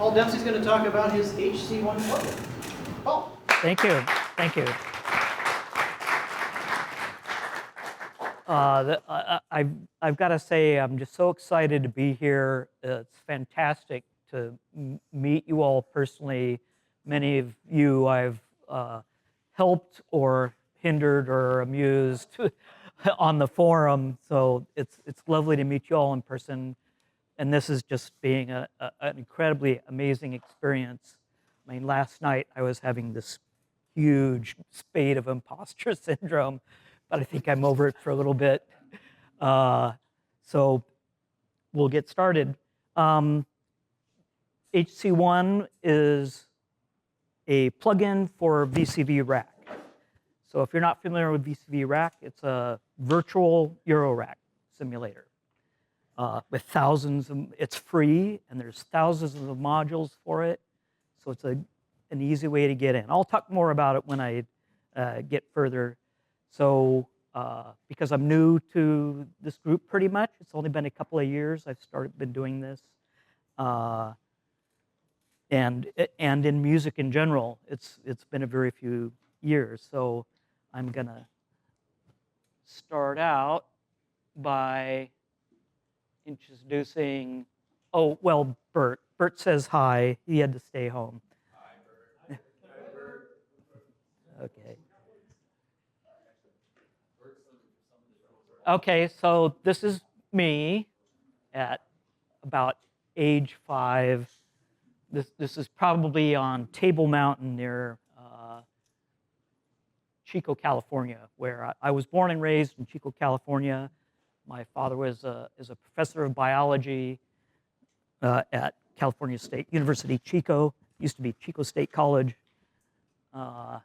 Paul Dempsey's going to talk about his HC1 plugin. Paul. Thank you. Thank you. I've got to say, I'm just so excited to be here. It's fantastic to meet you all personally. Many of you I've helped or hindered or amused on the forum, so it's lovely to meet you all in person. And this is just being an incredibly amazing experience. I mean, last night I was having this huge spate of imposter syndrome, but I think I'm over it for a little bit. So we'll get started. HC1 is a plugin for VCV Rack. So if you're not familiar with VCV Rack, it's a virtual Euro rack simulator with thousands of, it's free and there's thousands of modules for it. So it's an easy way to get in. I'll talk more about it when I get further. So because I'm new to this group pretty much, it's only been a couple of years I've been doing this. And in music in general, it's been a very few years. So I'm gonna start out by introducing, oh, well, Bert. Bert says hi, he had to stay home. Hi, Bert. Hi, Bert. Okay. Okay, so this is me at about age 5. This is probably on Table Mountain near Chico, California, where I was born and raised in Chico, California. My father is a professor of biology at California State University, Chico. Used to be Chico State College. And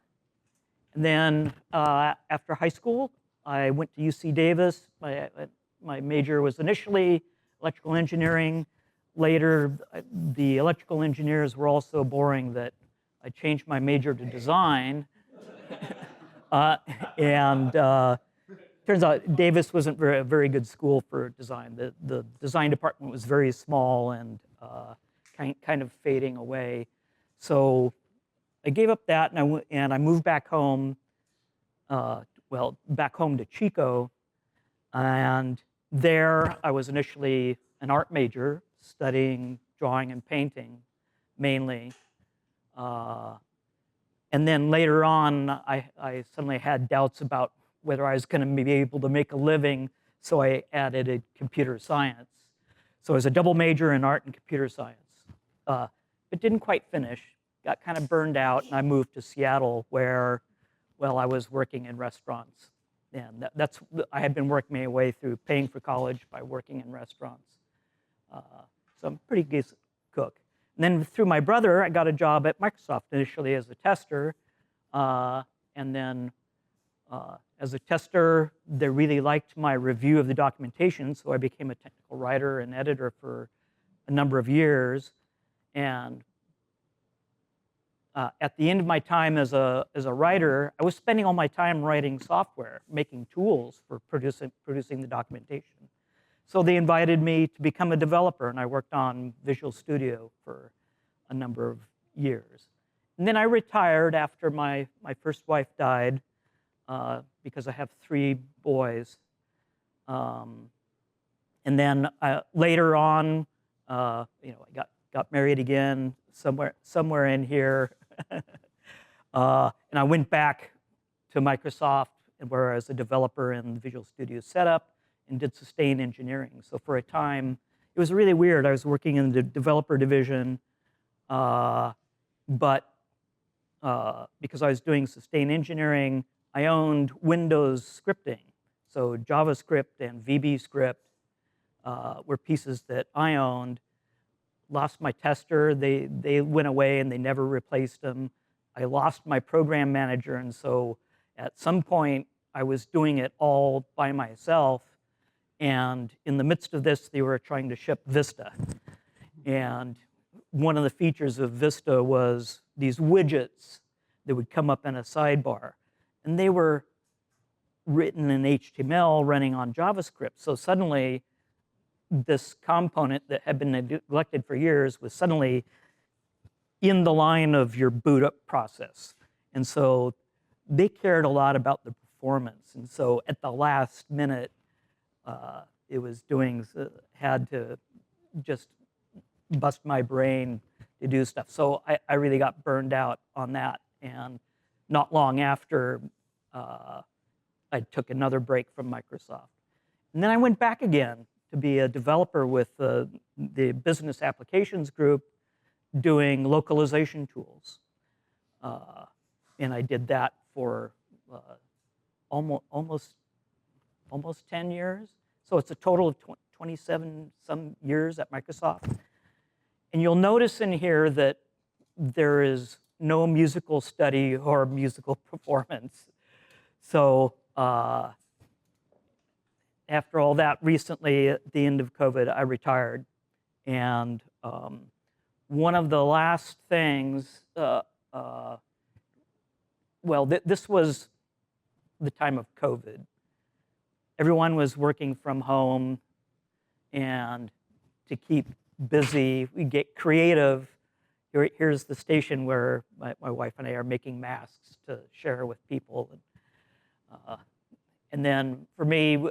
then after high school, I went to UC Davis. My major was initially electrical engineering. Later, the electrical engineers were all so boring that I changed my major to design. Turns out Davis wasn't a very good school for design. The design department was very small and kind of fading away. So I gave up that and I moved back home, back home to Chico. And there I was initially an art major, studying drawing and painting mainly. And then later on, I suddenly had doubts about whether I was going to be able to make a living, so I added a computer science. So I was a double major in art and computer science. But didn't quite finish, got kind of burned out, and I moved to Seattle where, well, I was working in restaurants. And I had been working my way through paying for college by working in restaurants. So I'm a pretty good cook. And then through my brother, I got a job at Microsoft initially as a tester. And then as a tester, they really liked my review of the documentation, so I became a technical writer and editor for a number of years. And at the end of my time as a writer, I was spending all my time writing software, making tools for producing the documentation. So they invited me to become a developer, and I worked on Visual Studio for a number of years. And then I retired after my first wife died, because I have 3 boys. And then later on, I got married again somewhere in here. And I went back to Microsoft, where I was a developer in the Visual Studio setup, and did sustained engineering. So for a time, it was really weird. I was working in the developer division, but because I was doing sustained engineering, I owned Windows scripting. So JavaScript and VB script were pieces that I owned. Lost my tester, they went away and they never replaced them. I lost my program manager, and so at some point I was doing it all by myself. And in the midst of this, they were trying to ship Vista. And one of the features of Vista was these widgets that would come up in a sidebar. And they were written in HTML running on JavaScript. So suddenly, this component that had been neglected for years was suddenly in the line of your boot up process. And so they cared a lot about the performance. And so at the last minute, it was had to just bust my brain to do stuff. So I really got burned out on that. And not long after, I took another break from Microsoft. And then I went back again to be a developer with the business applications group doing localization tools. And I did that for almost 10 years. So it's a total of 27 some years at Microsoft. And you'll notice in here that there is no musical study or musical performance. So after all that, recently at the end of COVID, I retired. And one of the last things, this was the time of COVID. Everyone was working from home, and to keep busy, we get creative. Here's the station where my wife and I are making masks to share with people. And then for me,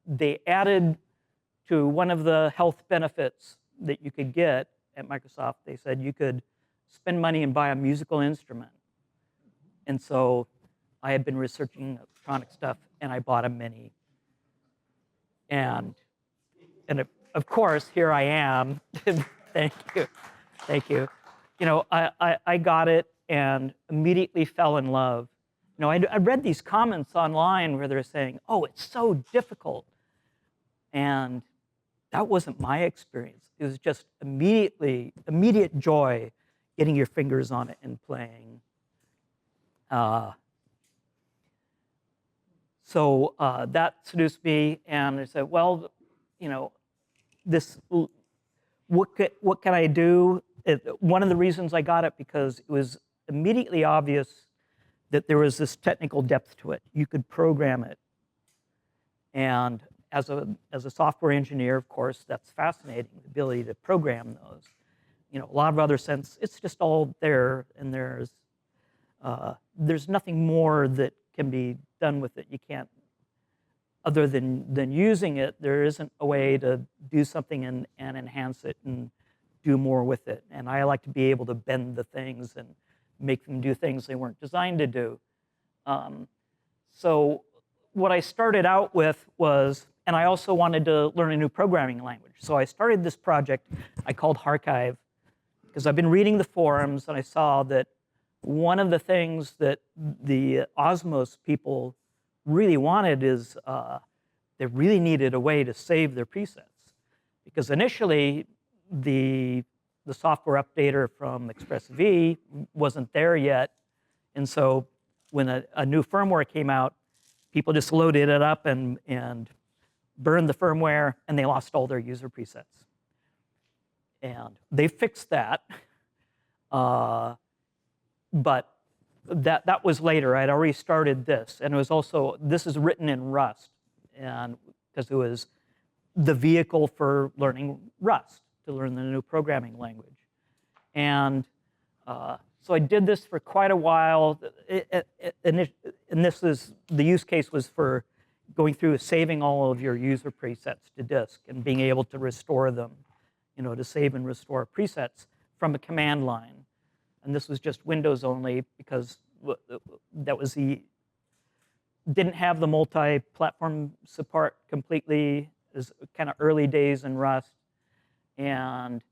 they added to one of the health benefits that you could get at Microsoft. They said you could spend money and buy a musical instrument. And so I had been researching electronic stuff, and I bought a Mini. And of course, here I am. Thank you. You know, I got it and immediately fell in love. You know, I read these comments online where they're saying, "Oh, it's so difficult," and that wasn't my experience. It was just immediate joy getting your fingers on it and playing. So that seduced me, and I said, well, you know, what can I do? One of the reasons I got it because it was immediately obvious that there was this technical depth to it. You could program it, and as a software engineer, of course, that's fascinating, the ability to program those. You know, a lot of other sense, it's just all there, and there's nothing more that can be done with it. You can't, other than using it, there isn't a way to do something and enhance it and do more with it. And I like to be able to bend the things and make them do things they weren't designed to do. So what I started out with was, and I also wanted to learn a new programming language. So I started this project I called Archive, because I've been reading the forums and I saw that one of the things that the Osmos people really wanted is they really needed a way to save their presets. Because initially, the software updater from Express-V wasn't there yet. And so when a new firmware came out, people just loaded it up and burned the firmware, and they lost all their user presets. And they fixed that. But that was later. I'd already started this, and it was also, this is written in Rust, and because it was the vehicle for learning Rust, to learn the new programming language. And so I did this for quite a while, and the use case was for going through saving all of your user presets to disk and being able to restore them, you know, to save and restore presets from a command line. And this was just Windows only because that was didn't have the multi-platform support completely. It was kind of early days in Rust. And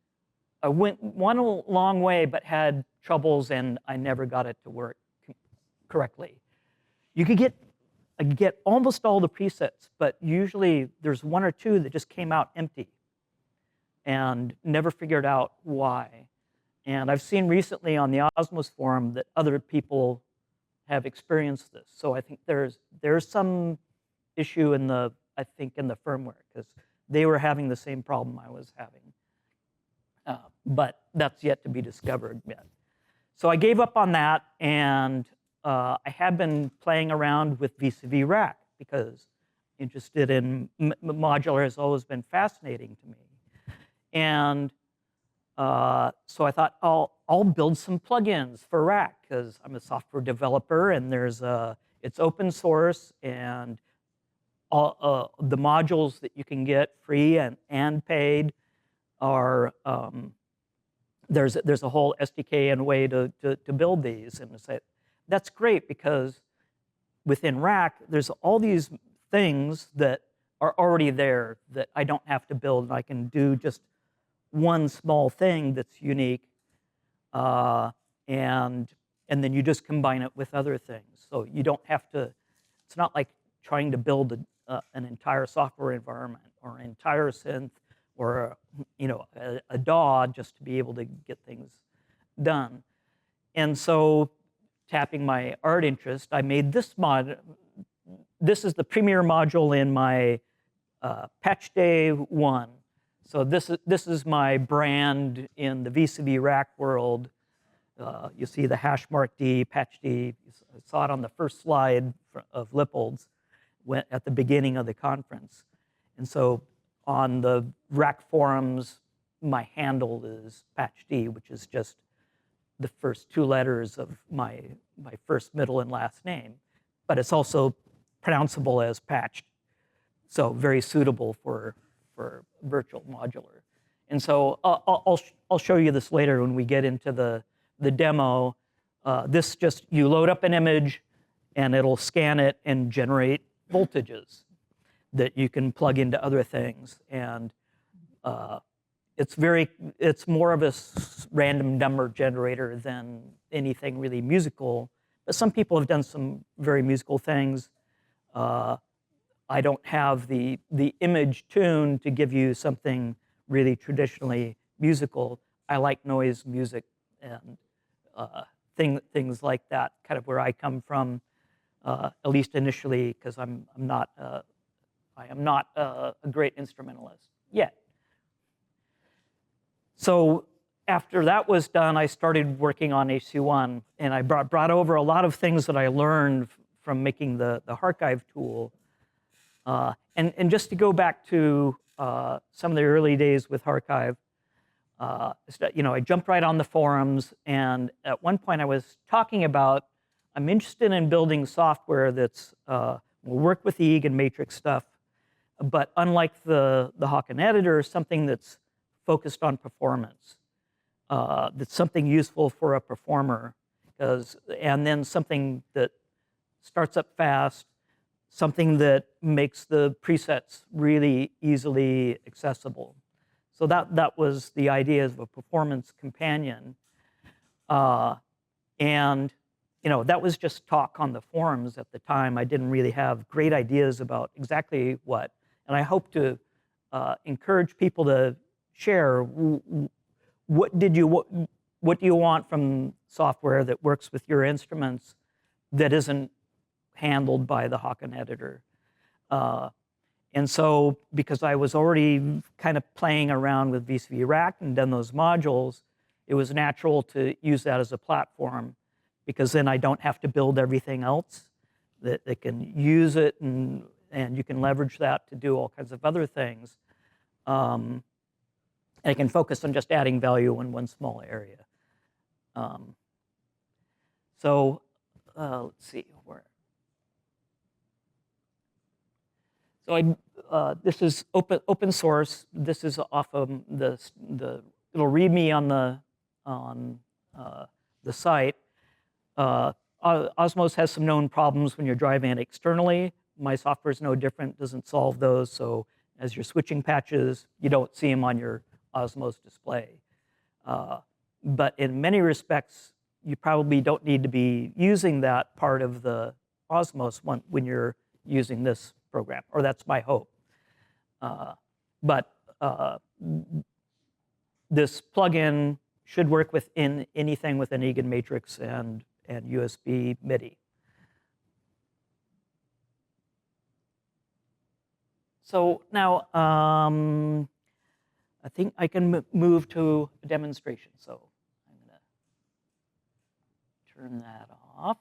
I went a long way, but had troubles, and I never got it to work correctly. You could get almost all the presets, but usually there's one or two that just came out empty and never figured out why. And I've seen recently on the Osmos forum that other people have experienced this. So I think there's some issue in the firmware, because they were having the same problem I was having. But that's yet to be discovered yet. So I gave up on that, and I had been playing around with VCV Rack because interested in modular has always been fascinating to me. And so I thought I'll I'll build some plugins for Rack because I'm a software developer, and it's open source, and all the modules that you can get free and paid are there's a whole SDK and way to build these, and say that's great because within Rack there's all these things that are already there that I don't have to build, and I can do just one small thing that's unique, and then you just combine it with other things. So you don't have to. It's not like trying to build an entire software environment or an entire synth or a DAW just to be able to get things done. And so, tapping my art interest, I made this mod. This is the premier module in my Patch Day 1. So this is my brand in the VCV Rack world. You see the hash mark D, Patch D. I saw it on the first slide of Lippold's at the beginning of the conference. And so on the Rack forums, my handle is Patch D, which is just the first two letters of my first, middle, and last name. But it's also pronounceable as Patched, so very suitable for virtual modular. And so I'll show you this later when we get into the demo. This just, you load up an image and it'll scan it and generate voltages that you can plug into other things. And it's more of a random number generator than anything really musical. But some people have done some very musical things. I don't have the image tune to give you something really traditionally musical. I like noise music and things like that, kind of where I come from, at least initially, because I am not a great instrumentalist yet. So after that was done, I started working on HC1, and I brought over a lot of things that I learned from making the Archive tool. And just to go back to some of the early days with Archive, I jumped right on the forums, and at one point I was talking about I'm interested in building software that's will work with the Egan matrix stuff, but unlike the Hawken editor, something that's focused on performance, that's something useful for a performer, and then something that starts up fast, something that makes the presets really easily accessible. So that was the idea of a performance companion. And that was just talk on the forums at the time. I didn't really have great ideas about exactly what. And I hope to encourage people to share what do you want from software that works with your instruments that isn't handled by the Hawken editor. And so, because I was already kind of playing around with VCV Rack and done those modules, it was natural to use that as a platform, because then I don't have to build everything else. That they can use it, and you can leverage that to do all kinds of other things. And I can focus on just adding value in one small area. Let's see where. So this is open source. This is off of the little README on the site. Osmos has some known problems when you're driving it externally. My software is no different, doesn't solve those. So as you're switching patches, you don't see them on your Osmos display. But in many respects, you probably don't need to be using that part of the Osmos when you're using this program, or that's my hope. But this plugin should work within anything with an Egan matrix and USB MIDI. So now I think I can move to a demonstration. So I'm going to turn that off.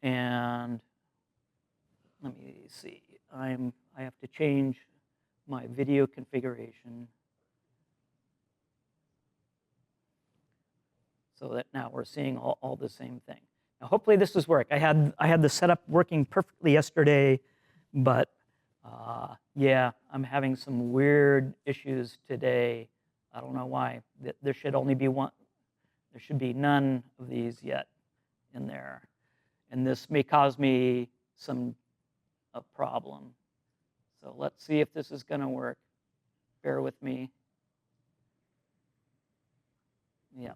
And let me see. I have to change my video configuration so that now we're seeing all the same thing. Now, hopefully this is work. I had the setup working perfectly yesterday, but yeah, I'm having some weird issues today. I don't know why. There should only be one. There should be none of these yet in there, and this may cause me a problem. So let's see if this is going to work. Bear with me. Yeah.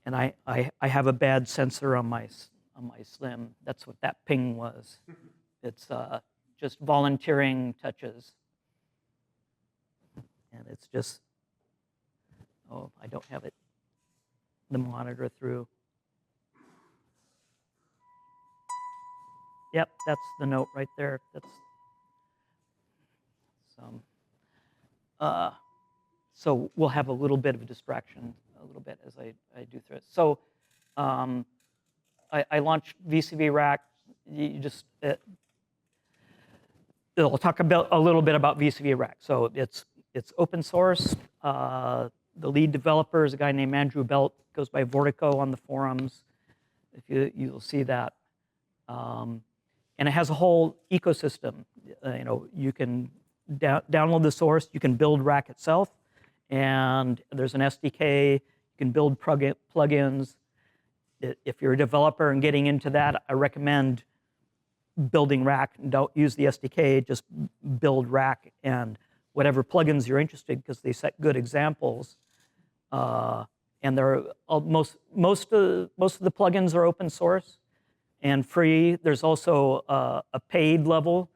And I have a bad sensor on my Slim. That's what that ping was. It's just volunteering touches. And it's just, oh, I don't have the monitor through. Yep, that's the note right there. That's some. So we'll have a little bit of a distraction, a little bit as I do through it. So I launched VCV Rack. I'll talk about a little bit about VCV Rack. So it's open source. The lead developer is a guy named Andrew Belt, goes by Vortico on the forums. If you'll see that. And it has a whole ecosystem. You can download the source. You can build Rack itself, and there's an SDK. You can build plugins. If you're a developer and getting into that, I recommend building Rack. Don't use the SDK. Just build Rack and whatever plugins you're interested, because they set good examples. And most of the plugins are open source and free. There's also a paid level,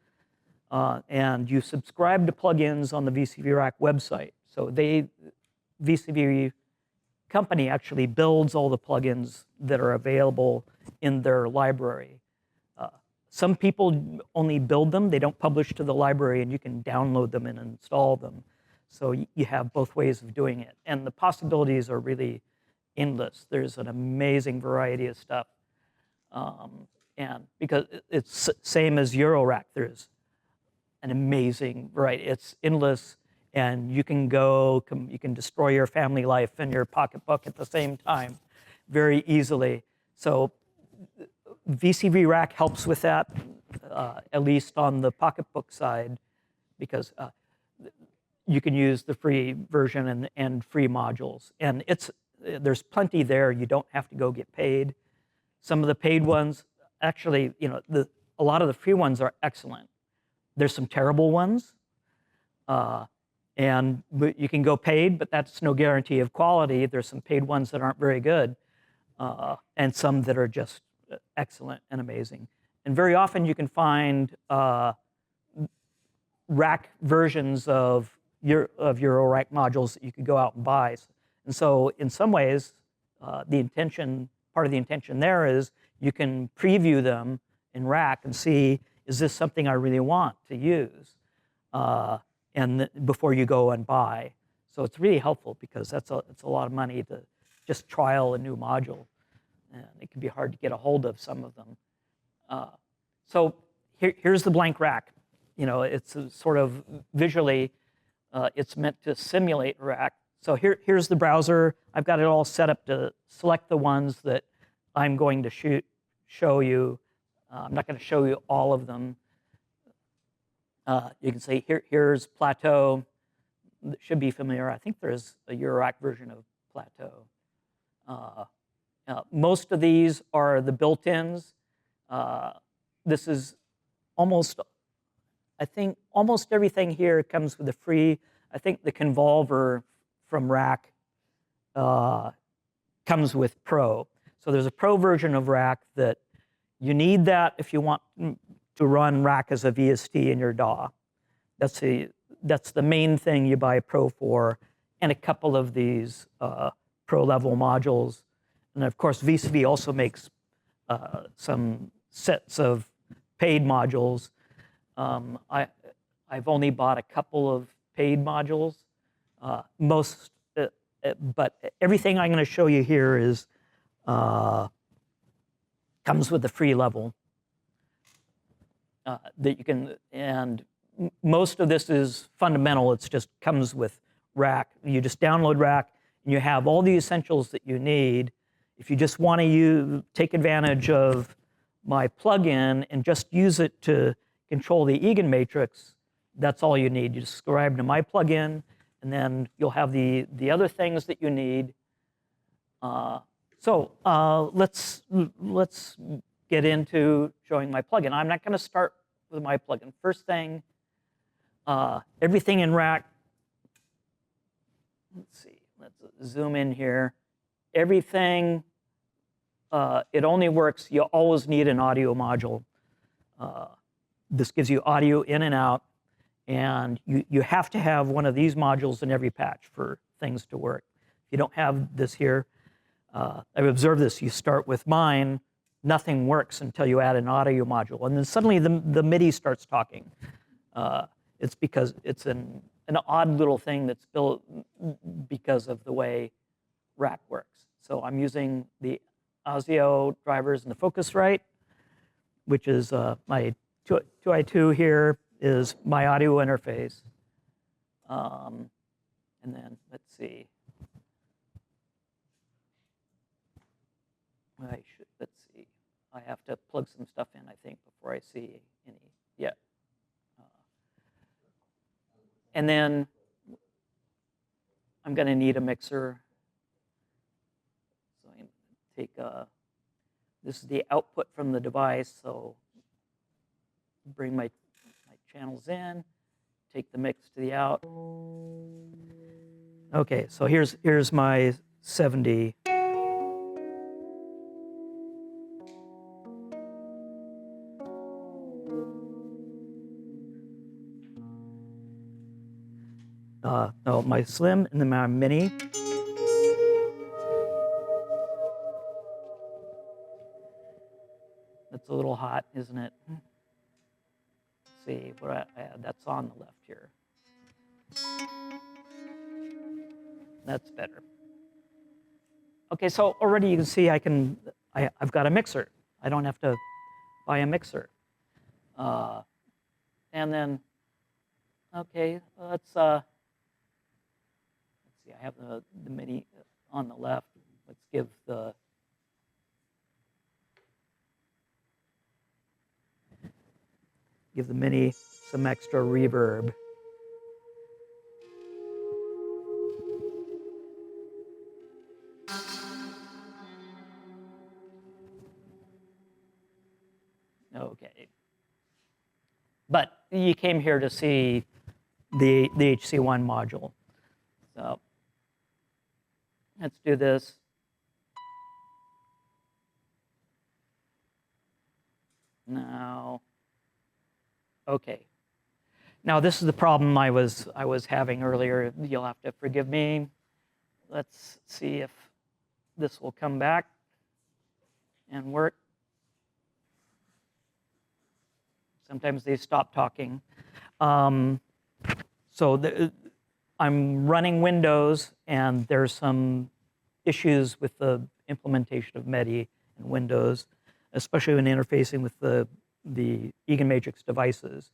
and you subscribe to plugins on the VCV Rack website. So VCV company actually builds all the plugins that are available in their library. Some people only build them. They don't publish to the library, and you can download them and install them. So you have both ways of doing it. And the possibilities are really endless. There's an amazing variety of stuff. And because it's same as Eurorack, there's an amazing variety. It's endless, and you can destroy your family life and your pocketbook at the same time very easily. So VCV Rack helps with that, at least on the pocketbook side, because you can use the free version and free modules. And there's plenty there. You don't have to go get paid. Some of the paid ones, actually, a lot of the free ones are excellent. There's some terrible ones, and you can go paid, but that's no guarantee of quality. There's some paid ones that aren't very good, and some that are just excellent and amazing. And very often you can find Rack versions of Eurorack modules that you could go out and buy. And so in some ways, part of the intention there is you can preview them in Rack and see, is this something I really want to use? Before you go and buy. So it's really helpful, because it's a lot of money to just trial a new module. And it can be hard to get a hold of some of them. So here's the blank Rack. It's sort of visually, it's meant to simulate Rack. So here's the browser. I've got it all set up to select the ones that I'm going to show you. I'm not going to show you all of them. You can see here's Plateau. That should be familiar. I think there's a Eurorack version of Plateau. Most of these are the built-ins. This is I think almost everything here comes with a free. I think the Convolver from Rack comes with Pro. So there's a Pro version of Rack that you need that if you want to run Rack as a VST in your DAW. That's the main thing you buy Pro for, and a couple of these Pro level modules. And of course, VCV also makes some sets of paid modules. I've only bought a couple of paid modules. But everything I'm going to show you here is comes with a free level that you can, and most of this is fundamental. It's just comes with Rack. You just download Rack, and you have all the essentials that you need. If you just want to take advantage of my plugin and just use it to control the eigenmatrix, that's all you need. You just subscribe to my plugin, and then you'll have the other things that you need. Let's get into showing my plugin. I'm not going to start with my plugin. First thing, everything in Rack. Let's see. Let's zoom in here. Everything. It only works. You always need an audio module. This gives you audio in and out, and you have to have one of these modules in every patch for things to work. If you don't have this here, I've observed this. You start with mine, nothing works until you add an audio module, and then suddenly the MIDI starts talking. It's because it's an odd little thing that's built because of the way Rack works. So I'm using the Audio drivers and the Focusrite, which is my 2i2 here is my audio interface. And then let's see. Let's see. I have to plug some stuff in, I think, before I see any. Yeah. And then I'm going to need a mixer. So I'm going to take this is the output from the device. So bring my channels in, take the mix to the out. Okay, so here's my 70. No, my Slim and then my Mini. That's a little hot, isn't it? Let's see, that's on the left here. That's better. Okay, so already you can see I've got a mixer. I don't have to buy a mixer. And then, okay, let's see, I have the MIDI on the left. Let's give the MIDI some extra reverb. Okay. But you came here to see the HC1 module. So let's do this. Now, okay. Now this is the problem I was having earlier. You'll have to forgive me. Let's see if this will come back and work. Sometimes they stop talking. I'm running Windows, and there's some issues with the implementation of MIDI in Windows, especially when interfacing with the eigenmatrix devices.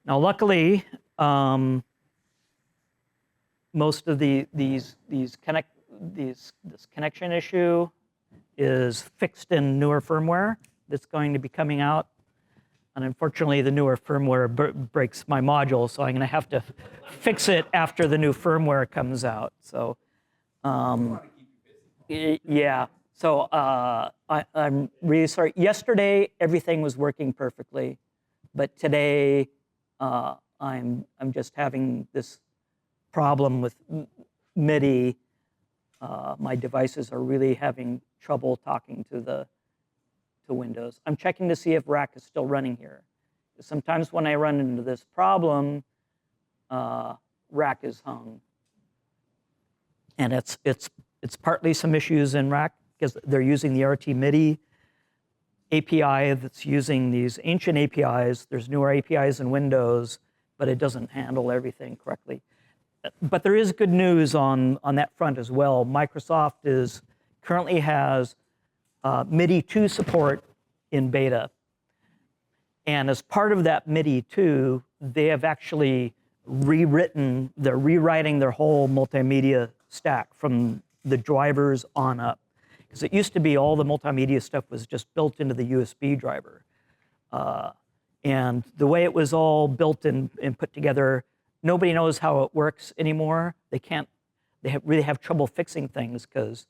Now, luckily, most of this connection issue is fixed in newer firmware that's going to be coming out. And unfortunately, the newer firmware breaks my module, so I'm going to have to fix it after the new firmware comes out. So, yeah. So I'm really sorry. Yesterday, everything was working perfectly, but today I'm just having this problem with MIDI. My devices are really having trouble talking to Windows. I'm checking to see if Rack is still running here. Sometimes when I run into this problem, Rack is hung, and it's partly some issues in Rack because they're using the RT MIDI API that's using these ancient APIs. There's newer APIs in Windows, but it doesn't handle everything correctly. But there is good news on that front as well. Microsoft currently has MIDI 2 support in beta. And as part of that MIDI 2, they have actually they're rewriting their whole multimedia stack from the drivers on up. Because it used to be all the multimedia stuff was just built into the USB driver. And the way it was all built and put together, nobody knows how it works anymore. They really have trouble fixing things because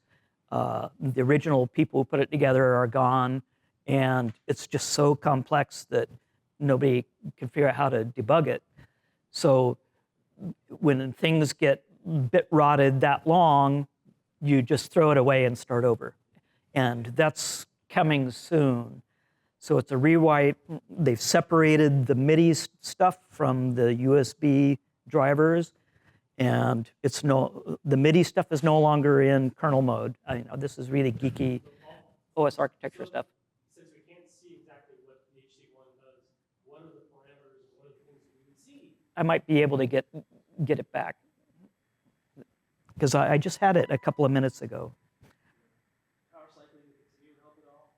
the original people who put it together are gone, and it's just so complex that nobody can figure out how to debug it. So when things get bit rotted that long, you just throw it away and start over. And that's coming soon. So it's a rewrite. They've separated the MIDI stuff from the USB drivers, and the MIDI stuff is no longer in kernel mode. This is really geeky OS architecture stuff. Since we can't see exactly what the HC1 does, what are the parameters and what are the things that we would see? I might be able to get it back because I just had it a couple of minutes ago. Power cycling to continue to help at all?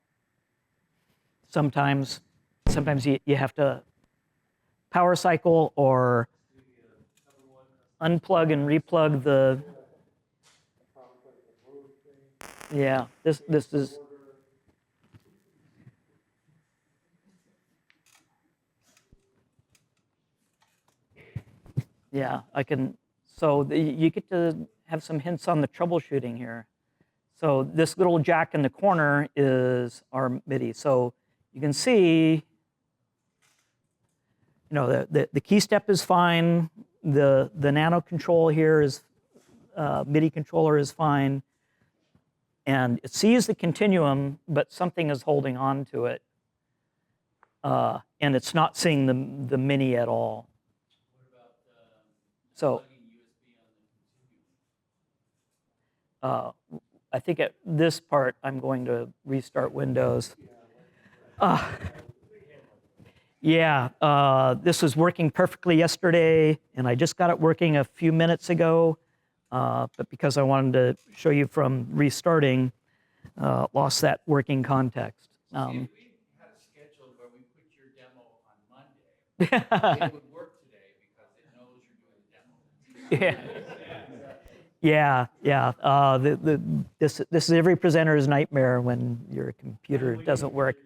Sometimes you have to power cycle or unplug and replug the. Yeah, this is. Yeah, I can. So you get to have some hints on the troubleshooting here. So this little jack in the corner is our MIDI. So you can see, the key step is fine. The nano control here is MIDI controller is fine, and it sees the continuum, but something is holding on to it, and it's not seeing the mini at all. So I think at this part, I'm going to restart Windows. This was working perfectly yesterday, and I just got it working a few minutes ago, but because I wanted to show you from restarting, lost that working context. We had a schedule where we put your demo on Monday. It would work today because it knows you're doing the demo. This is every presenter's nightmare when your computer doesn't work.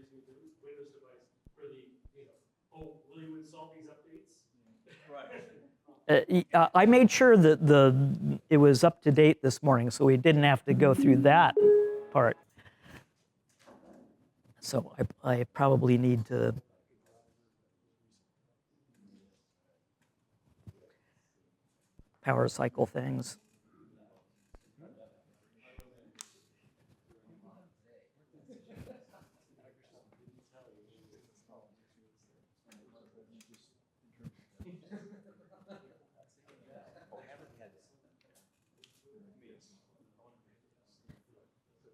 Windows device for the, will you install these updates? Right. I made sure that it was up to date this morning, so we didn't have to go through that part. So I probably need to. Power cycle things.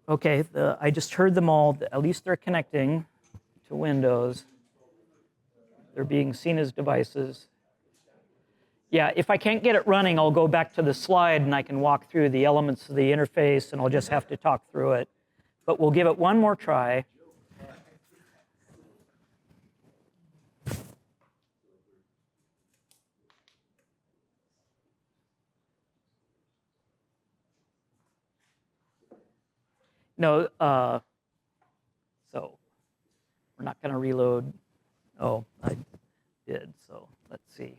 Okay, I just heard them all. At least they're connecting to Windows. They're being seen as devices. Yeah, if I can't get it running, I'll go back to the slide and I can walk through the elements of the interface, and I'll just have to talk through it. But we'll give it one more try. No, so we're not going to reload. Oh, I did, so let's see.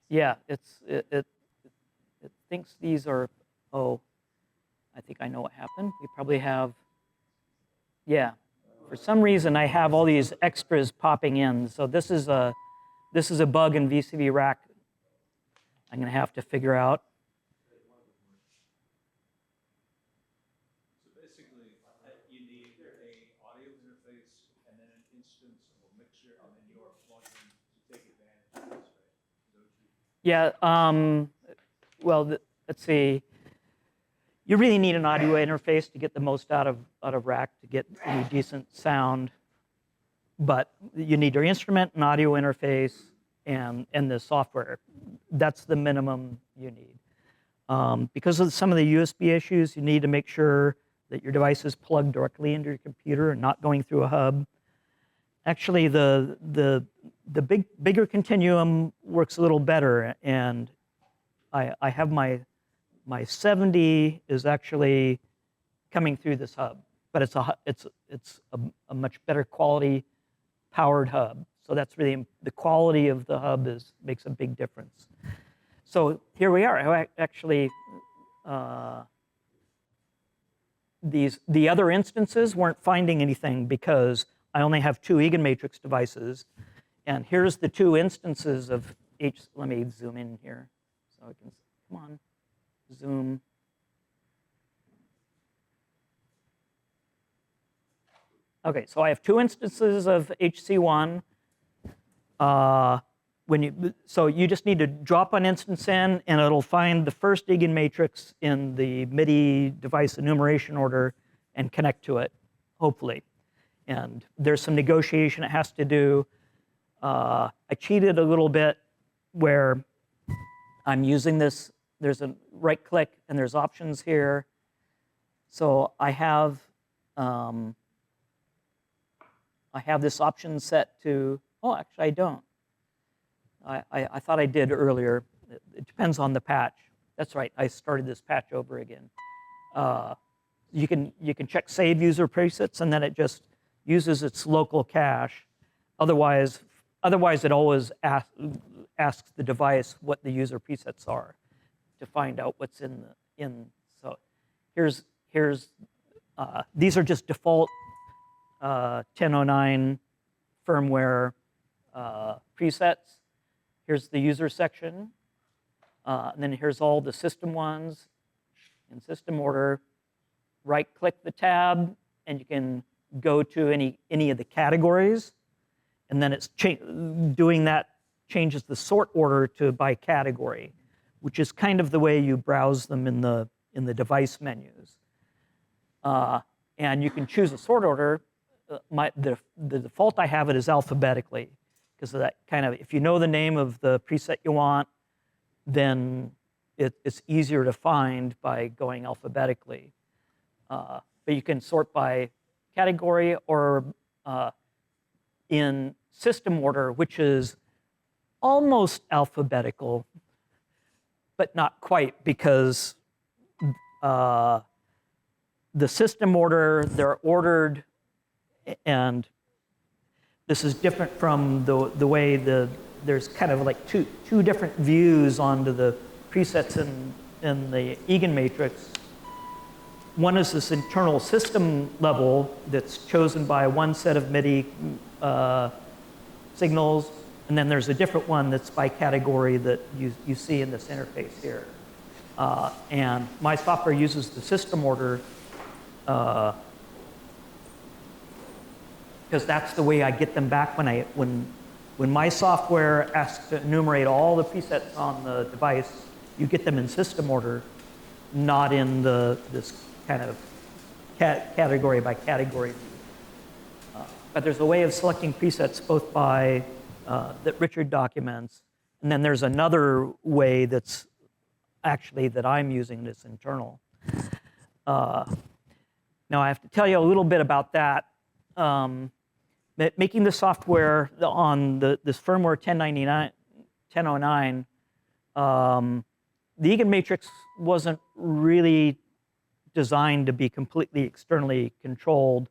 Yeah, it thinks these are, I think I know what happened. We probably have, for some reason I have all these extras popping in. So this is a bug in VCV Rack I'm going to have to figure out. So basically, you need an audio interface and then an instance or mixer, and then your plugin to take advantage of this, right? Yeah, well, let's see. You really need an audio interface to get the most out of Rack to get any decent sound. But you need your instrument, an audio interface, and the software. That's the minimum you need. Because of some of the USB issues, you need to make sure that your device is plugged directly into your computer and not going through a hub. Actually, the bigger Continuum works a little better, and I have my 70 is actually coming through this hub, but it's a much better quality powered hub. So that's really the quality of the hub makes a big difference. So here we are. Actually, the other instances weren't finding anything because I only have 2 Eigenmatrix devices, and here's the 2 instances of Let me zoom in here so I can. Come on, zoom. Okay, so I have 2 instances of HC1. So you just need to drop an instance in, and it'll find the first eigenmatrix in the MIDI device enumeration order and connect to it, hopefully. And there's some negotiation it has to do. I cheated a little bit where I'm using this. There's a right click, and there's options here. So I have this option set to, oh, actually I don't. I thought I did earlier. It depends on the patch. That's right, I started this patch over again. You can check save user presets, and then it just uses its local cache. Otherwise it always asks the device what the user presets are to find out what's in. So here's these are just default 1009 firmware presets. Here's the user section, and then here's all the system ones in system order. Right-click the tab, and you can go to any of the categories, and then it's doing that changes the sort order to by category, which is kind of the way you browse them in the device menus. And you can choose a sort order. The default I have it is alphabetically, because of that kind of, if you know the name of the preset you want, then it's easier to find by going alphabetically. But you can sort by category or in system order, which is almost alphabetical, but not quite, because the system order, they're ordered, and this is different from the way there's kind of like two different views onto the presets in the eigenmatrix. One is this internal system level that's chosen by one set of MIDI signals, and then there's a different one that's by category that you see in this interface here. And my software uses the system order because that's the way I get them back when my software asks to enumerate all the presets on the device. You get them in system order, not in this kind of category by category view. But there's a way of selecting presets both by that Richard documents, and then there's another way that's actually that I'm using that's internal. Now I have to tell you a little bit about that. Making the software on this firmware 1009, the eigenmatrix wasn't really designed to be completely externally controlled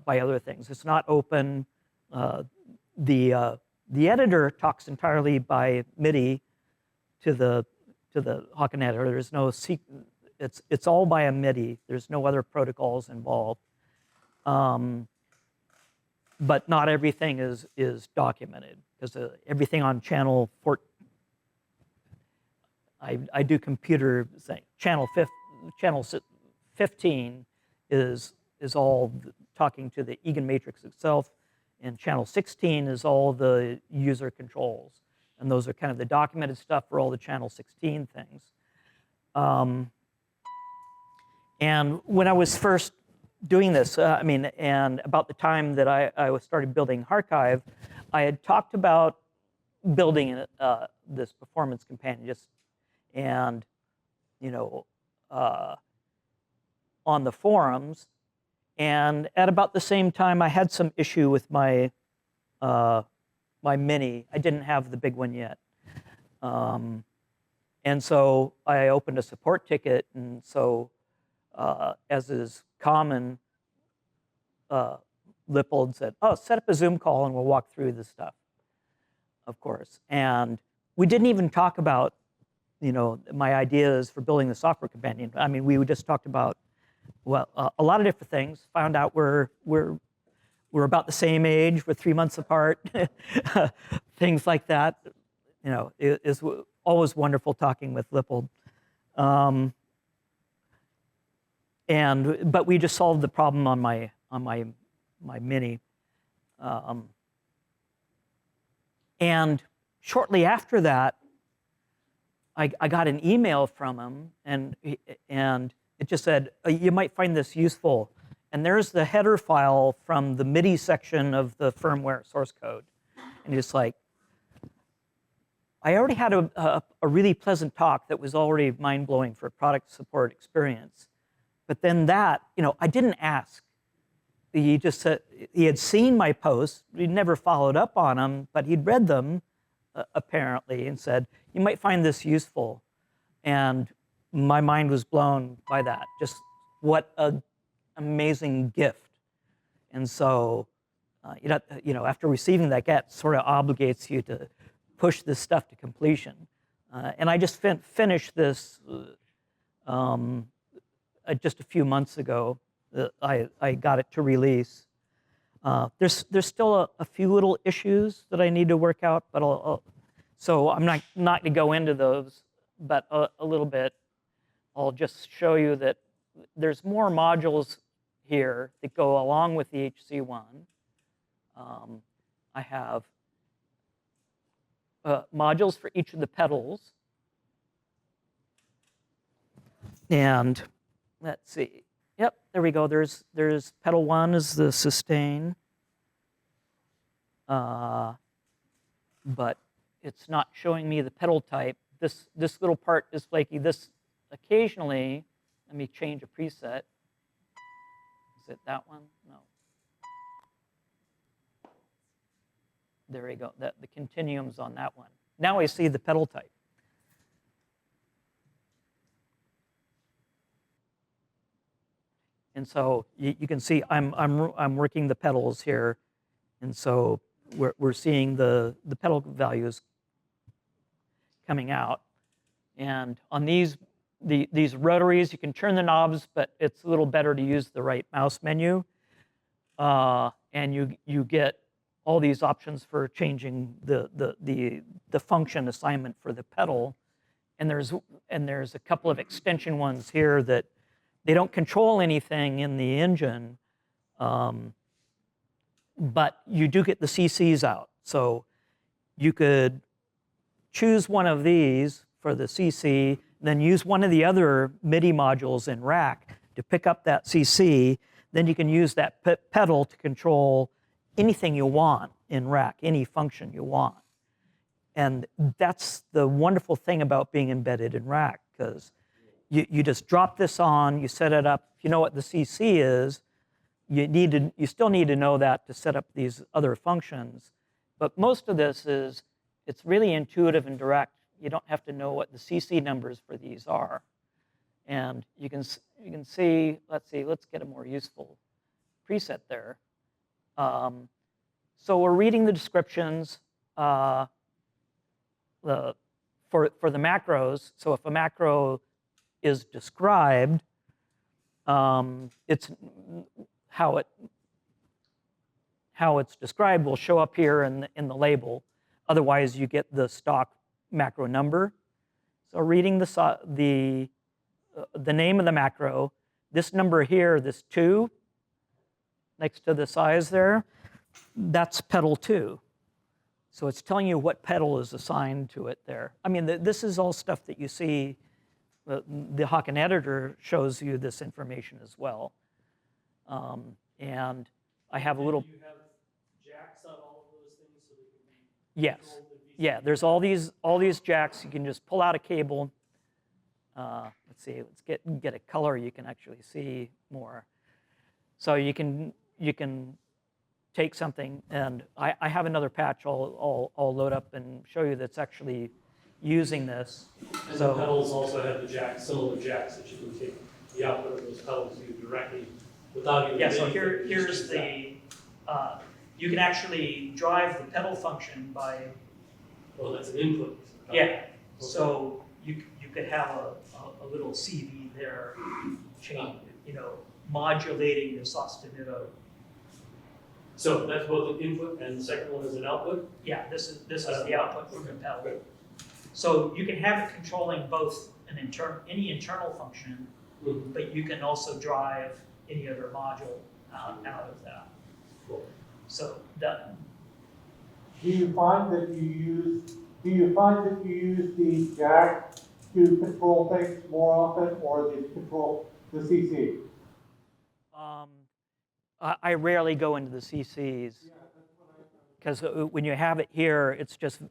by other things. It's not open. The editor talks entirely by MIDI to the Hawken editor. There's no it's all by a MIDI. There's no other protocols involved. But not everything is documented, because everything on channel 14. I do computer thing. Channel 15 is all talking to the eigenmatrix itself, and channel 16 is all the user controls, and those are kind of the documented stuff for all the channel 16 things. And when I was first doing this, and about the time that I started building Archive, I had talked about building this performance companion, and you know, on the forums. And at about the same time, I had some issue with my my Mini. I didn't have the big one yet. And so I opened a support ticket, and so as is common, Lippold said, "Oh, set up a Zoom call and we'll walk through this stuff," of course. And we didn't even talk about, you know, my ideas for building the software companion. I mean, we just talked about, well, a lot of different things. Found out we're about the same age. We're 3 months apart. Things like that. You know, it is always wonderful talking with Lippold. But we just solved the problem on my Mini. And shortly after that, I got an email from him, and it just said, "You might find this useful." And there's the header file from the MIDI section of the firmware source code. And it's like, I already had a really pleasant talk that was already mind-blowing for a product support experience. But then that, you know, I didn't ask. He just said, he had seen my posts, he'd never followed up on them, but he'd read them, apparently, and said, "You might find this useful." And my mind was blown by that. Just what an amazing gift. And so, you know, after receiving that sort of obligates you to push this stuff to completion. And I just finished this just a few months ago. I got it to release. There's still a few little issues that I need to work out, but so I'm not going to go into those, but a little bit. I'll just show you that there's more modules here that go along with the HC1. I have modules for each of the pedals. And let's see. Yep, there we go. There's pedal 1 is the sustain. But it's not showing me the pedal type. This little part is flaky. This occasionally, let me change a preset. Is it that one? No. There we go. The continuum's on that one. Now I see the pedal type. And so you can see I'm working the pedals here, and so we're seeing the pedal values coming out. And on these rotaries, you can turn the knobs, but it's a little better to use the right mouse menu. And you get all these options for changing the function assignment for the pedal. And there's a couple of extension ones here that they don't control anything in the engine, but you do get the CCs out. So you could choose one of these for the CC, then use one of the other MIDI modules in Rack to pick up that CC. Then you can use that pedal to control anything you want in Rack, any function you want. And that's the wonderful thing about being embedded in Rack, because you just drop this on, you set it up. If you know what the CC is, you still need to know that to set up these other functions. But most of this it's really intuitive and direct. You don't have to know what the CC numbers for these are. And you can see, let's get a more useful preset there. So we're reading the descriptions for the macros. So if a macro is described, it's how it's described will show up here in the label. Otherwise, you get the stock macro number. So reading the name of the macro, this number here, this 2, next to the size there, that's pedal 2. So it's telling you what pedal is assigned to it there. I mean, this is all stuff that you see. The Hawken editor shows you this information as well. And I have a little. Do you have jacks on all of those things so they can be Yes. controlled in VCV? Yeah, there's all these jacks. You can just pull out a cable, let's see, let's get a color you can actually see more. So you can take something, and I have another patch I'll load up and show you that's actually using this. And So the pedals also have the jacks, similar jacks that you can take the output of those pedals to directly without even. yeah, so anything, here's just the, you can actually drive the pedal function by, well, that's an input. yeah, so you could have a little CV there, change, modulating the sostenuto. So that's both an input and the second one is an output? Yeah, this is the output from the pedal. So you can have it controlling both any internal function, Mhm. but you can also drive any other module out of that. Cool. So that, Do you find that you use the jack to control things more often, or to control the CC? I rarely go into the CCs because when you have it here, it's just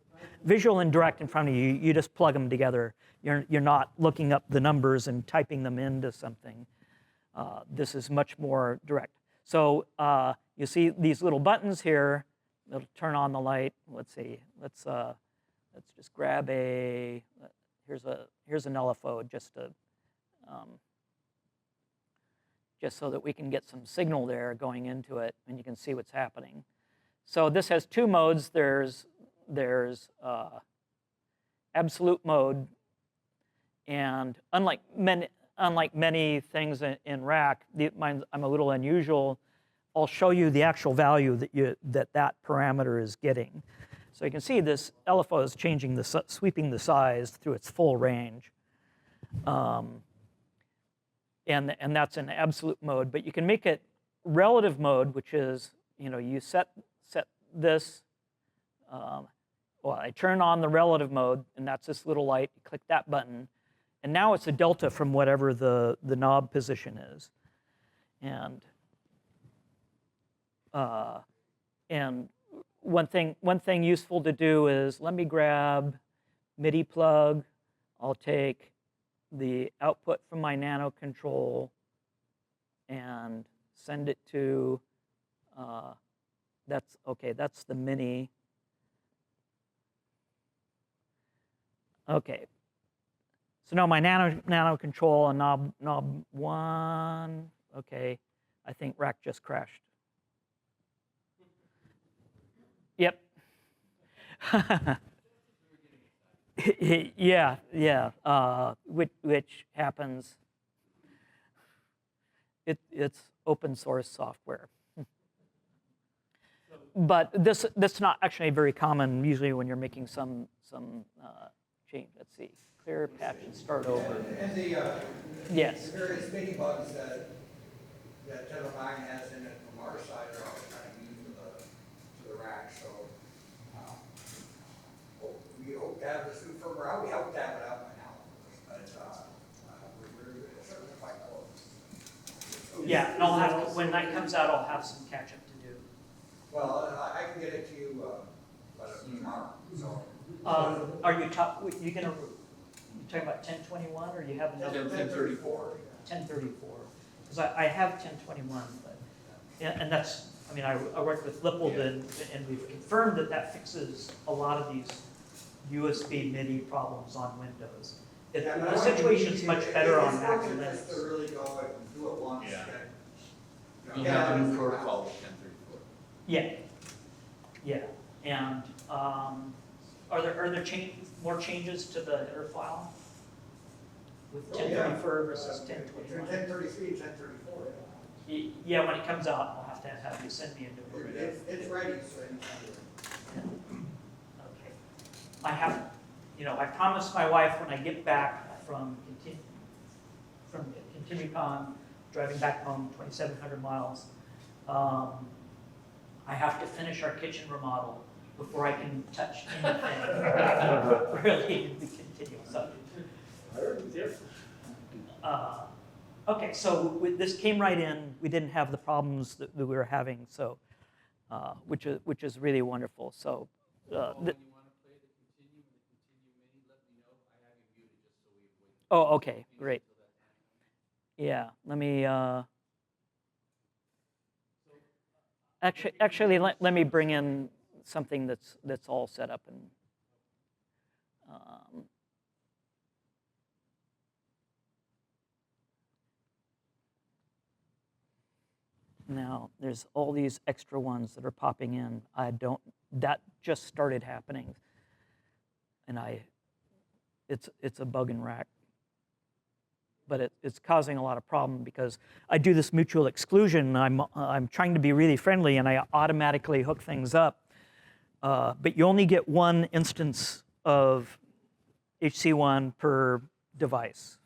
visual and direct in front of you. You just plug them together. You're not looking up the numbers and typing them into something. This is much more direct. So you see these little buttons here. It'll turn on the light. Let's see. Let's just grab here's an LFO just so that we can get some signal there going into it, and you can see what's happening. So this has two modes. There's absolute mode, and unlike many things in Rack, I'm a little unusual. I'll show you the actual value that parameter is getting. So you can see this LFO is changing sweeping the size through its full range. And that's in absolute mode, but you can make it relative mode, which is, you set this, well, I turn on the relative mode, and that's this little light, you click that button, and now it's a delta from whatever the knob position is. And one thing useful to do is, let me grab MIDI plug, I'll take the output from my nano control and send it to, that's the mini. Okay, so now my nano control and knob 1, okay, I think Rack just crashed. Yep. yeah, which happens. It's open source software. But this is not actually very common. Usually, when you're making some change. Let's see, clear patch and start over. And Yes. the various mini bugs that Teledyne has in it from our side are all kind of new to the Rack. So we hope to have this new firmware out. We hope to have it out by now, but we're certainly quite close. Yeah, and I'll have when that comes out, I'll have some catch up to do. Well, I can get it to you tomorrow. So. Are you talking about 1021, or you have another 1034. 1034? Because I have 1021, but and that's, I mean, I worked with Lippold, and we've confirmed that fixes a lot of these USB MIDI problems on Windows. The situation's much better on Mac and Linux. Just to really go and do it once. Yeah. And, You'll have a new protocol with 1034. Yeah, and are there more changes to the header file with 1034 versus 1021? 1033, 1034. Yeah, when it comes out, I'll have to have you send me a new version. It's ready, so you can do it. Okay. I promised my wife when I get back from ContinuuCon, driving back home 2,700 miles, I have to finish our kitchen remodel before I can touch anything really in the continuum subject. Okay, so this came right in. We didn't have the problems that we were having, so which is really wonderful. So When you want to play the continue and the continue mini, let me know. I have you muted just so we avoid. Oh, okay, great. Yeah, let me, actually, let me bring in something that's all set up and, now, there's all these extra ones that are popping in. That just started happening. And it's a bug in Rack. But it's causing a lot of problem because I do this mutual exclusion. I'm trying to be really friendly and I automatically hook things up. But you only get one instance of HC1 per device.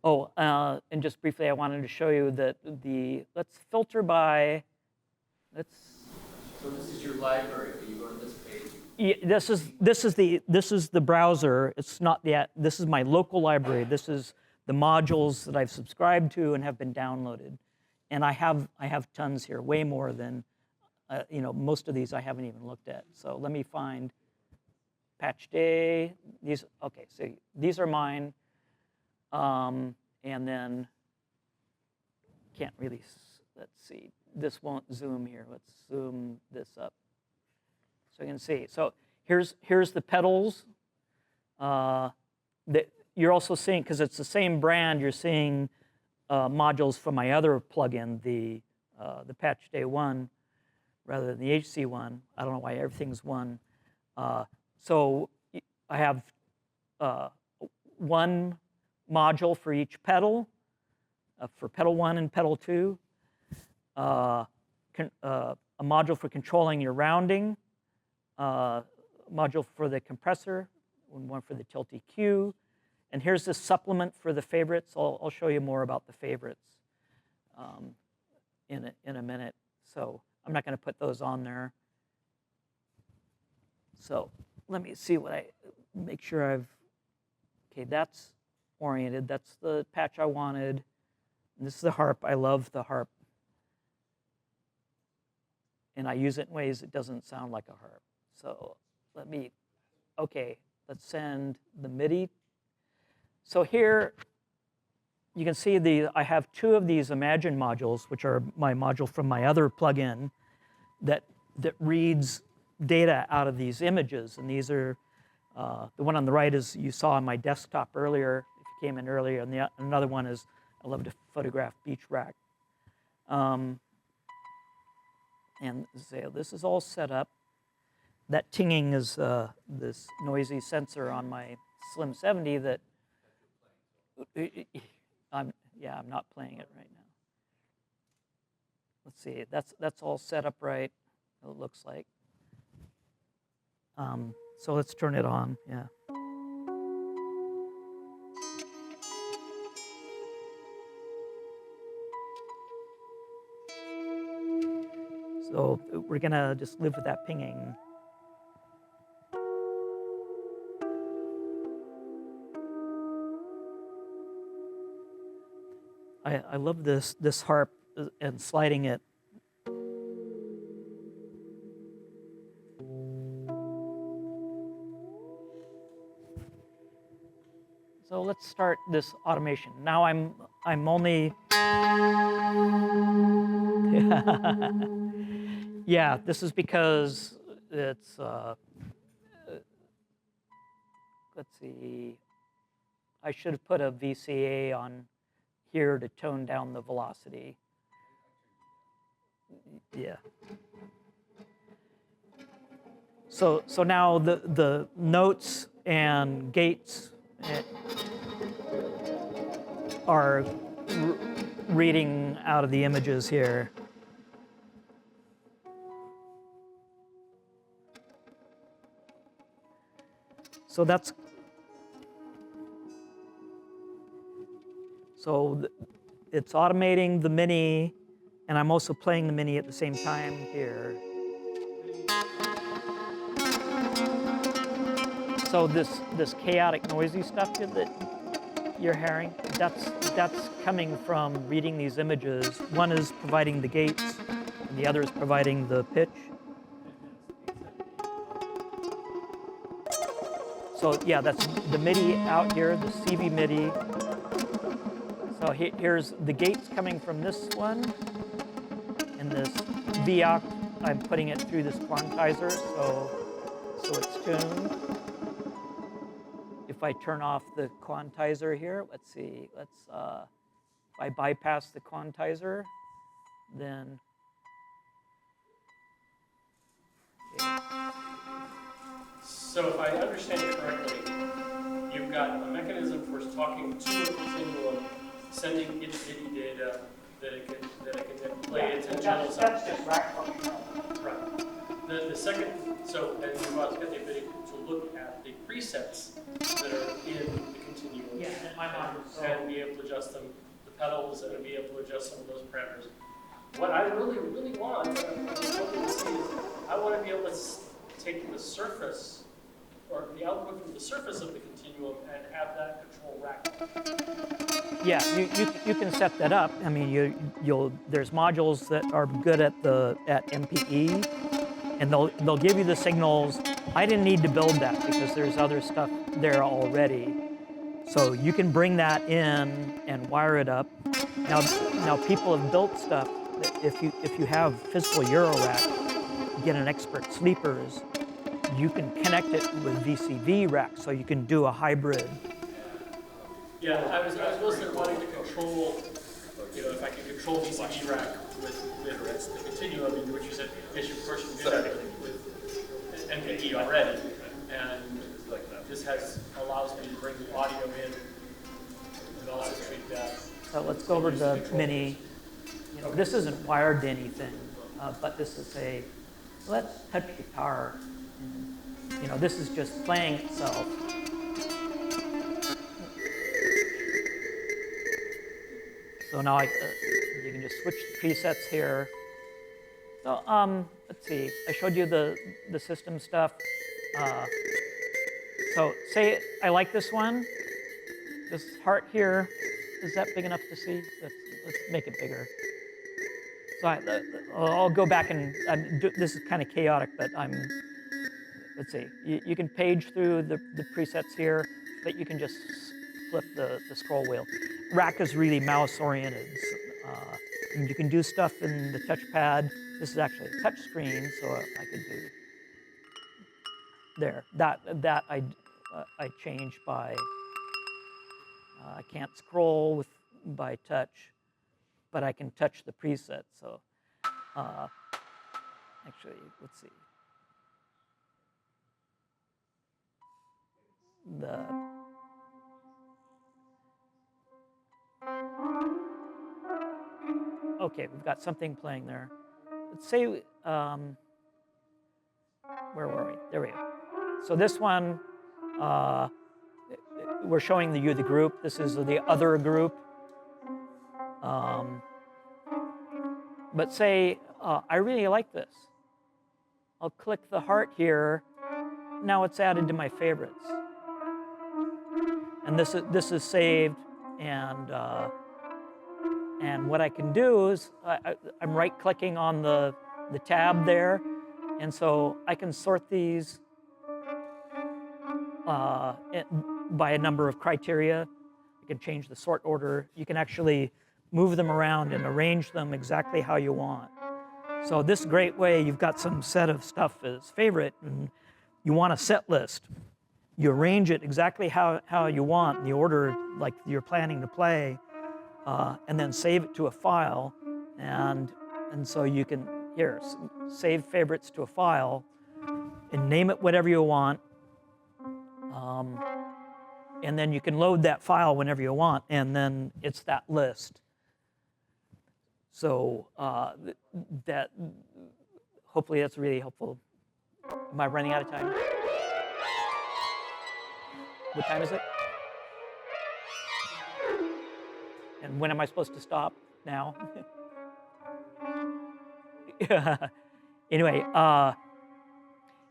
Oh, and just briefly, I wanted to show you that let's filter by, So this is your library, but you go to this page. yeah, this is the browser. It's not this is my local library. This is the modules that I've subscribed to and have been downloaded. And I have tons here, way more than, most of these I haven't even looked at. So let me find patch day. Okay, so these are mine. And then, can't really, let's see, this won't zoom here. Let's zoom this up. So you can see. So here's the pedals that you're also seeing, because it's the same brand, you're seeing modules from my other plugin, the patch day 1, rather than the HC1. I don't know why everything's 1. So I have one module for each pedal, for pedal 1 and pedal 2, a module for controlling your rounding, module for the compressor, one for the tilt EQ, and here's the supplement for the favorites. I'll show you more about the favorites in a minute. So I'm not going to put those on there. So let me see make sure okay, that's oriented. That's the patch I wanted. And this is the harp. I love the harp. And I use it in ways it doesn't sound like a harp. So let's send the MIDI. So here, you can see I have 2 of these Imagine modules, which are my module from my other plugin that reads data out of these images. And these are, the one on the right is you saw on my desktop earlier, if you came in earlier, and another one is I love to photograph beach rack. And so this is all set up. That tinging is this noisy sensor on my Slim 70 that I'm not playing it right now. Let's see, that's all set up right, it looks like. So let's turn it on, yeah. So we're gonna just live with that pinging. I love this harp and sliding it. So let's start this automation. Now I'm only, yeah, this is because it's, let's see, I should have put a VCA on here to tone down the velocity. Yeah. So now the notes and gates are reading out of the images here. So it's automating the MIDI, and I'm also playing the MIDI at the same time here. So this chaotic, noisy stuff that you're hearing, that's coming from reading these images. One is providing the gates, and the other is providing the pitch. So yeah, that's the MIDI out here, the CV MIDI. So here's the gates coming from this one, and this V-oct, I'm putting it through this quantizer, so it's tuned. If I turn off the quantizer here, let's see, if I bypass the quantizer, then, okay. So if I understand it correctly, you've got a mechanism for talking to a continuum, sending it MIDI data that it can then play its internal sound. That's just rack function. Right. The second, so and you've also got the ability to look at the presets that are in the continuum. Yeah, in my mind, so- And be able to adjust them, the pedals, and be able to adjust some of those parameters. What I really, really want, what I'm hoping to see is, I want to be able to take the surface, or the output from the surface of the continuum and have that control rack. Yeah, you can set that up. I mean, there's modules that are good at MPE, and they'll give you the signals. I didn't need to build that because there's other stuff there already. So you can bring that in and wire it up. Now people have built stuff that if you have physical Euro rack, get an expert sleepers, you can connect it with VCV Rack, so you can do a hybrid. Yeah, I was mostly wanting to control, if I could control VCV Rack with the continuum, in which you said, yes, of course you can do that with MPE already. And this allows me to bring the audio in and also treat that. So let's go over to the Mini. This isn't wired to anything, but this is let's touch guitar. And, this is just playing itself. So now you can just switch the presets here. So let's see, I showed you the system stuff. So say I like this one. This heart here, is that big enough to see? Let's make it bigger. So I'll go back and this is kind of chaotic, but let's see. You can page through the presets here, but you can just flip the scroll wheel. Rack is really mouse oriented. And you can do stuff in the touchpad. This is actually a touch screen, so I could do there. That I change by, I can't scroll by touch, but I can touch the preset. So actually, let's see. Okay, we've got something playing there. Let's say, where were we? There we go. So this one, we're showing you the group. This is the other group. But say, I really like this. I'll click the heart here. Now it's added to my favorites. And this is saved, and what I can do is I'm right-clicking on the tab there, and so I can sort these by a number of criteria. You can change the sort order. You can actually move them around and arrange them exactly how you want. So this is a great way. You've got some set of stuff as favorite, and you want a set list. You arrange it exactly how you want, in the order like you're planning to play, and then save it to a file. And so you can, save favorites to a file, and name it whatever you want. And then you can load that file whenever you want, and then it's that list. So hopefully that's really helpful. Am I running out of time? What time is it? And when am I supposed to stop? Now? Anyway,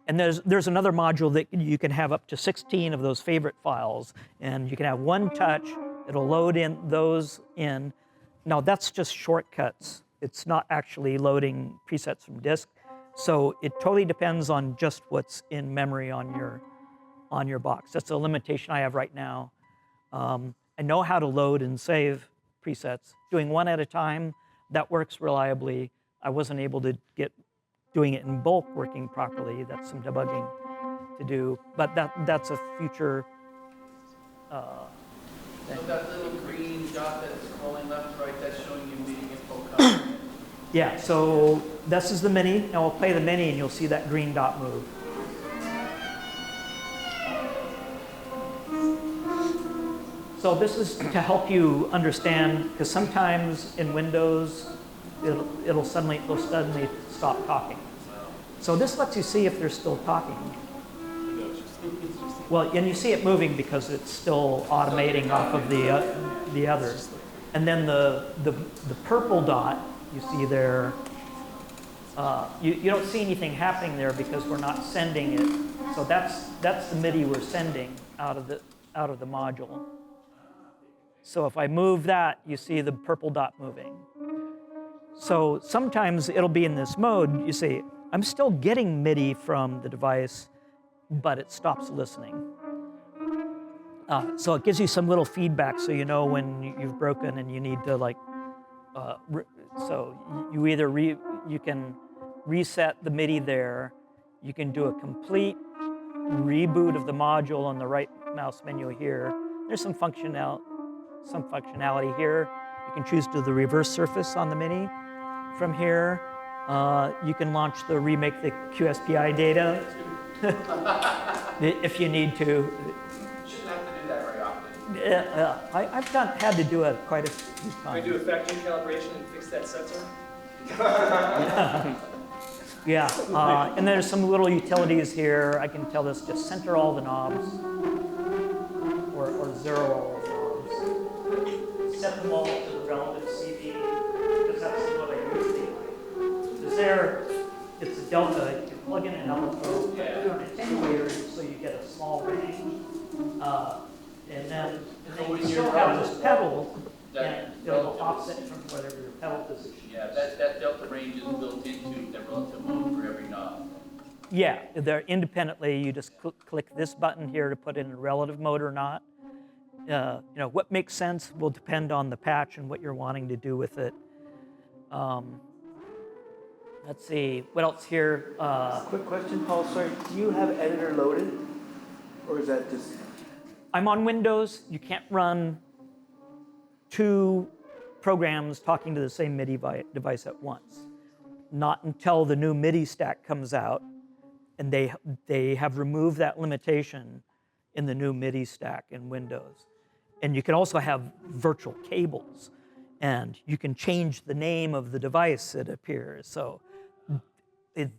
and there's another module that you can have up to 16 of those favorite files, and you can have one touch. It'll load in those in. Now that's just shortcuts. It's not actually loading presets from disk. So it totally depends on just what's in memory on on your box. That's a limitation I have right now. I know how to load and save presets. Doing one at a time, that works reliably. I wasn't able to get doing it in bulk working properly. That's some debugging to do, but that's a future So that little green dot that's scrolling left, right, that's showing you meeting info coming. Yeah, so this is the mini. Now we'll play the mini and you'll see that green dot move. So this is to help you understand, because sometimes in Windows, it'll suddenly stop talking. So this lets you see if they're still talking. Well, and you see it moving because it's still automating off of the others. And then the purple dot you see there, you don't see anything happening there because we're not sending it. So that's the MIDI we're sending out of the module. So if I move that, you see the purple dot moving. So sometimes it'll be in this mode. You see, I'm still getting MIDI from the device, but it stops listening. So it gives you some little feedback so you know when you've broken and you need to so you either you can reset the MIDI there, you can do a complete reboot of the module on the right mouse menu here. There's some functionality here. You can choose to do the reverse surface on the mini from here. You can launch the remake the QSPI data if you need to. Shouldn't have to do that very often. I've had to do it quite a few Can times. we do a factory calibration and fix that sensor? Yeah, and there's some little utilities here. I can tell this just center all the knobs or zero all the knobs. Set them all to the relative CV, because that's what I usually like. Because there, it's a delta. You can plug in an electrode, do an attenuator so you get a small range. And then you still have this pedal, and it'll offset from whatever your pedal position is. Yeah, that delta range is built into the relative mode for every knob. Yeah, they're independently. You just click this button here to put in a relative mode or not. What makes sense will depend on the patch and what you're wanting to do with it. Let's see, what else here? Quick question, Paul, sorry, do you have editor loaded? Or is that just? I'm on Windows. You can't run two programs talking to the same MIDI device at once. Not until the new MIDI stack comes out, and they have removed that limitation in the new MIDI stack in Windows. And you can also have virtual cables, and you can change the name of the device, it appears. So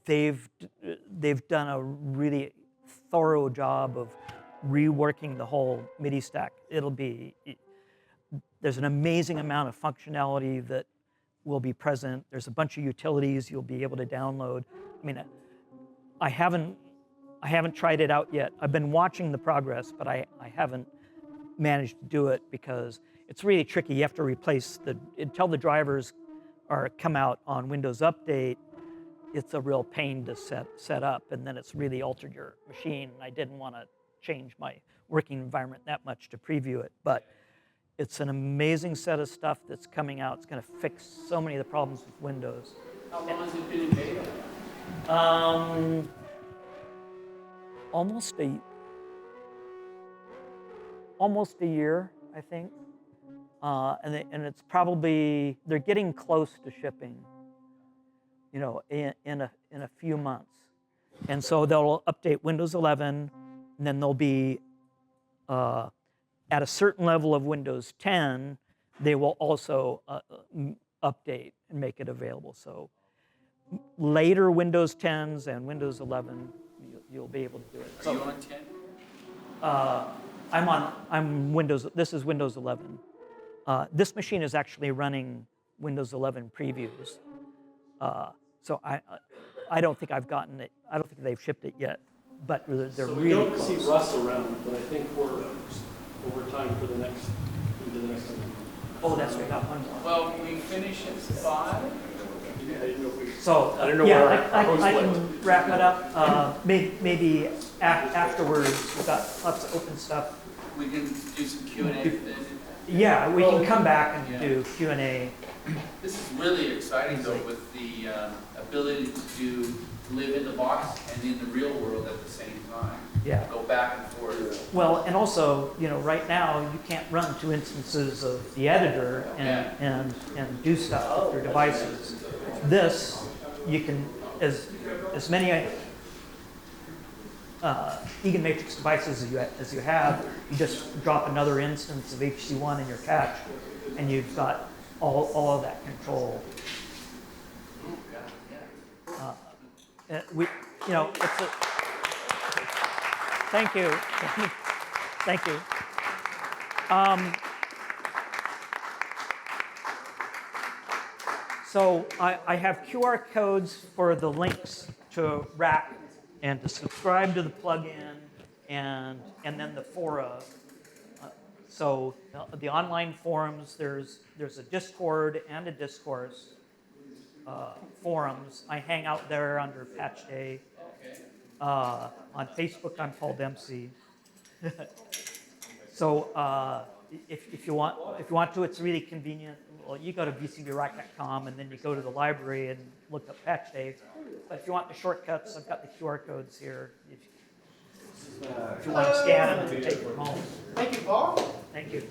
they've done a really thorough job of reworking the whole MIDI stack. There's an amazing amount of functionality that will be present. There's a bunch of utilities you'll be able to download. I mean, I haven't tried it out yet. I've been watching the progress, but I haven't managed to do it because it's really tricky. You have to replace until the drivers come out on Windows Update. It's a real pain to set up, and then it's really altered your machine. I didn't want to change my working environment that much to preview it, but it's an amazing set of stuff that's coming out. It's going to fix so many of the problems with Windows. How long has it been in beta? Almost a year, I think. And it's probably, they're getting close to shipping, in a few months. And so they'll update Windows 11, and then they'll be, at a certain level of Windows 10, they will also update and make it available. So later Windows 10s and Windows 11, you'll be able to do it. Are you on 10? I'm Windows, this is Windows 11. This machine is actually running Windows 11 previews. So I don't think I've gotten it, I don't think they've shipped it yet, but they're So we really don't close. see Russ around, but I think we're over time for the next one. Oh, that's right, got one more. Well, we finish at 5. I didn't know if we. So, I don't know yeah, where our I host can went. wrap it up. Maybe afterwards, we've got lots of open stuff. We can do some Q&A. Yeah, we can come back and do Q&A. This is really exciting though, with the ability to live in the box and in the real world at the same time. Yeah. Go back and forth. Well, and also, right now, you can't run 2 instances of the editor and do stuff with your devices. This, you can, as many Egan Matrix devices as you have, you just drop another instance of HC1 in your cache, and you've got all of that control. It's a. Thank you. Thank you. So I have QR codes for the links to Rack and to subscribe to the plugin and then the fora. So the online forums, there's a Discord and a discourse forums. I hang out there under Patch Day. On Facebook, I'm Paul Dempsey. So if you want to, it's really convenient. Well, you go to VCVRack.com and then you go to the library and look up Patch Day. But if you want the shortcuts, I've got the QR codes here. If you want to scan them and take them home. Thank you, Paul. Thank you.